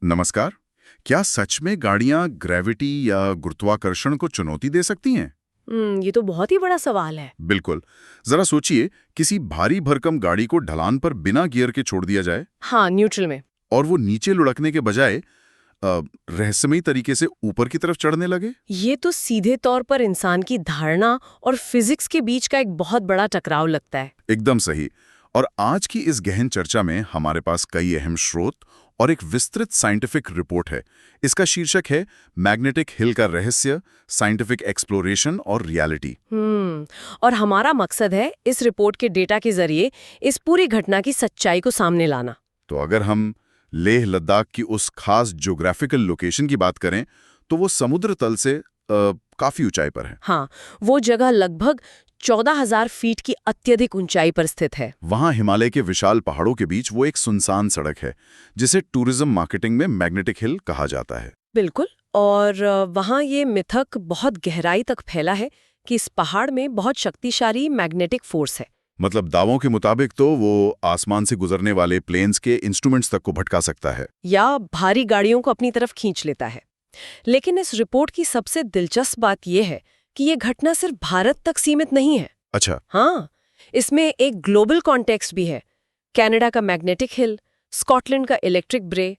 नमस्कार। क्या सच में गाड़ियां ग्रेविटी या गुरुत्वाकर्षण को चुनौती दे सकती हैं? ये तो बहुत ही बड़ा सवाल है। बिल्कुल। जरा सोचिए, किसी भारी भरकम गाड़ी को ढलान पर बिना गियर के छोड़ दिया जाए हाँ, न्यूट्रल में। और वो नीचे लुढ़कने के बजाय रहस्यमयी तरीके से ऊपर की तरफ चढ़ने लगे। ये तो सीधे तौर पर इंसान की धारणा और फिजिक्स के बीच का एक बहुत बड़ा टकराव लगता है। एकदम सही। और आज की इस गहन चर्चा में हमारे पास कई अहम स्रोत और एक विस्तृत साइंटिफिक रिपोर्ट है। इसका शीर्षक है मैग्नेटिक हिल का रहस्य, साइंटिफिक एक्सप्लोरेशन और रियलिटी। और हमारा मकसद है इस रिपोर्ट के डेटा के जरिए इस पूरी घटना की सच्चाई को सामने लाना। तो अगर हम लेह लद्दाख की उस खास ज्योग्राफिकल लोकेशन की बात करें तो वो समुद्र तल से काफी ऊंचाई पर है। हाँ, वो जगह लगभग 14,000 फीट की अत्यधिक ऊंचाई पर स्थित है। वहां हिमालय के विशाल पहाड़ों के बीच वो एक सुनसान सड़क है जिसे टूरिज्म मार्केटिंग में मैग्नेटिक हिल कहा जाता है। बिल्कुल। और वहाँ ये मिथक बहुत गहराई तक फैला है कि इस पहाड़ में बहुत शक्तिशाली मैग्नेटिक फोर्स है। मतलब दावों के मुताबिक तो वो आसमान से गुजरने वाले प्लेन्स के इंस्ट्रूमेंट्स तक को भटका सकता है या भारी गाड़ियों को अपनी तरफ खींच लेता है। लेकिन इस रिपोर्ट की सबसे दिलचस्प बात यह है कि ये घटना सिर्फ भारत तक सीमित नहीं है। अच्छा। हाँ, इसमें एक ग्लोबल कॉन्टेक्स्ट भी है। कनाडा का मैग्नेटिक हिल, स्कॉटलैंड का इलेक्ट्रिक ब्रे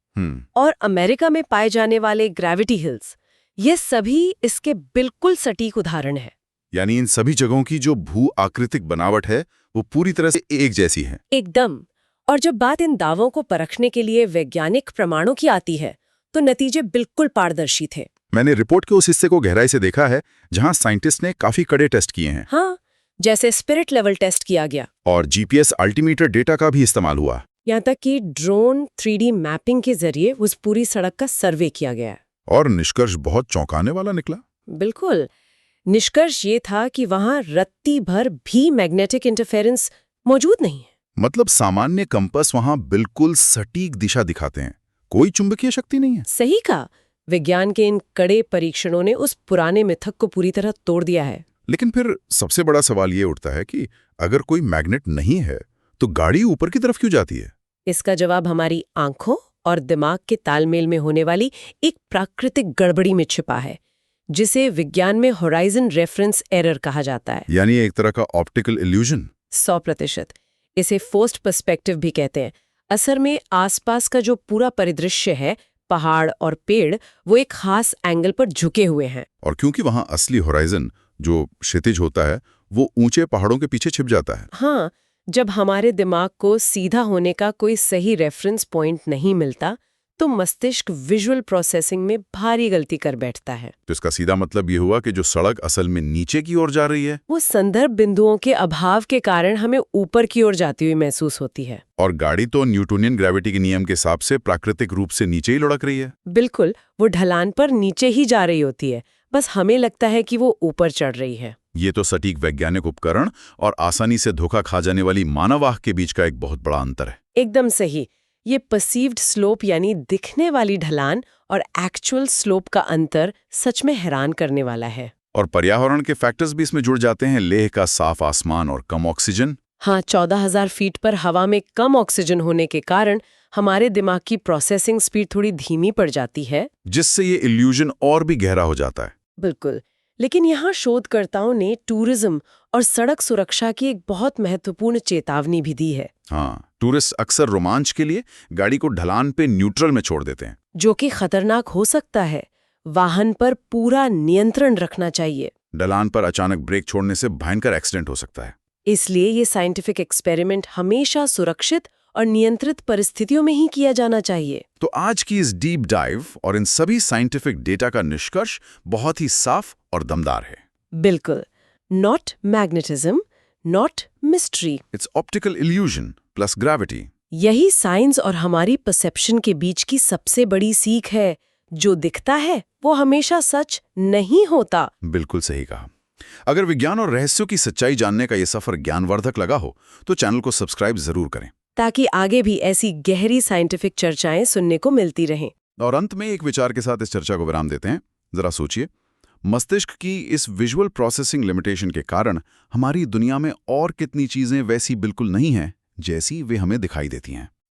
और अमेरिका में पाए जाने वाले ग्रेविटी हिल्स, ये सभी इसके बिल्कुल सटीक उदाहरण है। यानी इन सभी जगहों की जो भू आकृतिक बनावट है वो पूरी तरह से एक जैसी है। एकदम। और जब बात इन दावों को परखने के लिए वैज्ञानिक प्रमाणों की आती है तो नतीजे बिल्कुल पारदर्शी थे। मैंने रिपोर्ट के उस हिस्से को गहराई से देखा है जहां साइंटिस्ट ने काफी कड़े टेस्ट किए हैं। हाँ, जैसे स्पिरिट लेवल टेस्ट किया गया और जीपीएस अल्टीमीटर डेटा का भी इस्तेमाल हुआ। यहाँ तक कि ड्रोन 3D मैपिंग के जरिए उस पूरी सड़क का सर्वे किया गया। और निष्कर्ष बहुत चौंकाने वाला निकला। बिल्कुल। निष्कर्ष ये था कि वहां रत्ती भर भी मैग्नेटिक इंटरफेरेंस मौजूद नहीं है। मतलब सामान्य कंपास वहां बिल्कुल सटीक दिशा दिखाते हैं, कोई चुंबकीय शक्ति नहीं है। सही कहा। विज्ञान के इन कड़े परीक्षणों ने उस पुराने मिथक को पूरी तरह तोड़ दिया है। लेकिन फिर सबसे बड़ा सवाल ये उठता है कि अगर कोई मैग्नेट नहीं है तो गाड़ी ऊपर की तरफ क्यों जाती है? इसका जवाब हमारी आंखों और दिमाग के तालमेल में होने वाली एक प्राकृतिक गड़बड़ी में छिपा है, जिसे विज्ञान में होराइजन रेफरेंस एरर कहा जाता है। यानी एक तरह का ऑप्टिकल इल्यूजन। 100%। इसे फोर्स्ड पर्सपेक्टिव भी कहते हैं। असल में आसपास का जो पूरा परिदृश्य है, पहाड़ और पेड़, वो एक खास एंगल पर झुके हुए हैं। और क्योंकि वहां असली होराइजन जो क्षितिज होता है वो ऊंचे पहाड़ों के पीछे छिप जाता है। हाँ, जब हमारे दिमाग को सीधा होने का कोई सही रेफरेंस पॉइंट नहीं मिलता तो मस्तिष्क विजुअल प्रोसेसिंग में भारी गलती कर बैठता है। तो इसका सीधा मतलब ये हुआ कि जो सड़क असल में नीचे की ओर जा रही है वो संदर्भ बिंदुओं के अभाव के कारण हमें ऊपर की ओर जाती हुई महसूस होती है। और गाड़ी तो न्यूटोनियन ग्रेविटी के नियम के हिसाब से प्राकृतिक रूप से नीचे ही लुढ़क रही है। बिल्कुल, वो ढलान पर नीचे ही जा रही होती है, बस हमें लगता है कि वो ऊपर चढ़ रही है। ये तो सटीक वैज्ञानिक उपकरण और आसानी से धोखा खा जाने वाली मानवाह के बीच का एक बहुत बड़ा अंतर है। एकदम सही। ये परसीव्ड स्लोप यानी दिखने वाली ढलान और एक्चुअल स्लोप का अंतर सच में हैरान करने वाला है। और पर्यावरण के फैक्टर्स भी इसमें जुड़ जाते हैं। लेह का साफ आसमान और कम ऑक्सीजन। हाँ, 14,000 फीट पर हवा में कम ऑक्सीजन होने के कारण हमारे दिमाग की प्रोसेसिंग स्पीड थोड़ी धीमी पड़ जाती है, जिससे ये इल्यूजन और भी गहरा हो जाता है। बिल्कुल। लेकिन यहाँ शोधकर्ताओं ने टूरिज्म और सड़क सुरक्षा की एक बहुत महत्वपूर्ण चेतावनी भी दी है। हाँ, टूरिस्ट अक्सर रोमांच के लिए गाड़ी को ढलान पे न्यूट्रल में छोड़ देते हैं, जो कि खतरनाक हो सकता है। वाहन पर पूरा नियंत्रण रखना चाहिए। ढलान पर अचानक ब्रेक छोड़ने से भयंकर एक्सीडेंट हो सकता है। इसलिए ये साइंटिफिक एक्सपेरिमेंट हमेशा सुरक्षित और नियंत्रित परिस्थितियों में ही किया जाना चाहिए। तो आज की इस डीप डाइव और इन सभी साइंटिफिक डेटा का निष्कर्ष बहुत ही साफ और दमदार है। बिल्कुल। Not magnetism, not mystery. It's optical illusion plus gravity. यही साइंस और हमारी परसेप्शन के बीच की सबसे बड़ी सीख है। जो दिखता है वो हमेशा सच नहीं होता। बिल्कुल सही कहा। अगर विज्ञान और रहस्यों की सच्चाई जानने का ये सफर ज्ञानवर्धक लगा हो तो चैनल को सब्सक्राइब जरूर करें, ताकि आगे भी ऐसी गहरी साइंटिफिक चर्चाएं सुनने को मिलती रहें। और अंत में एक विचार के साथ इस चर्चा को विराम देते हैं। जरा सोचिए, मस्तिष्क की इस विजुअल प्रोसेसिंग लिमिटेशन के कारण हमारी दुनिया में और कितनी चीजें वैसी बिल्कुल नहीं हैं जैसी वे हमें दिखाई देती हैं।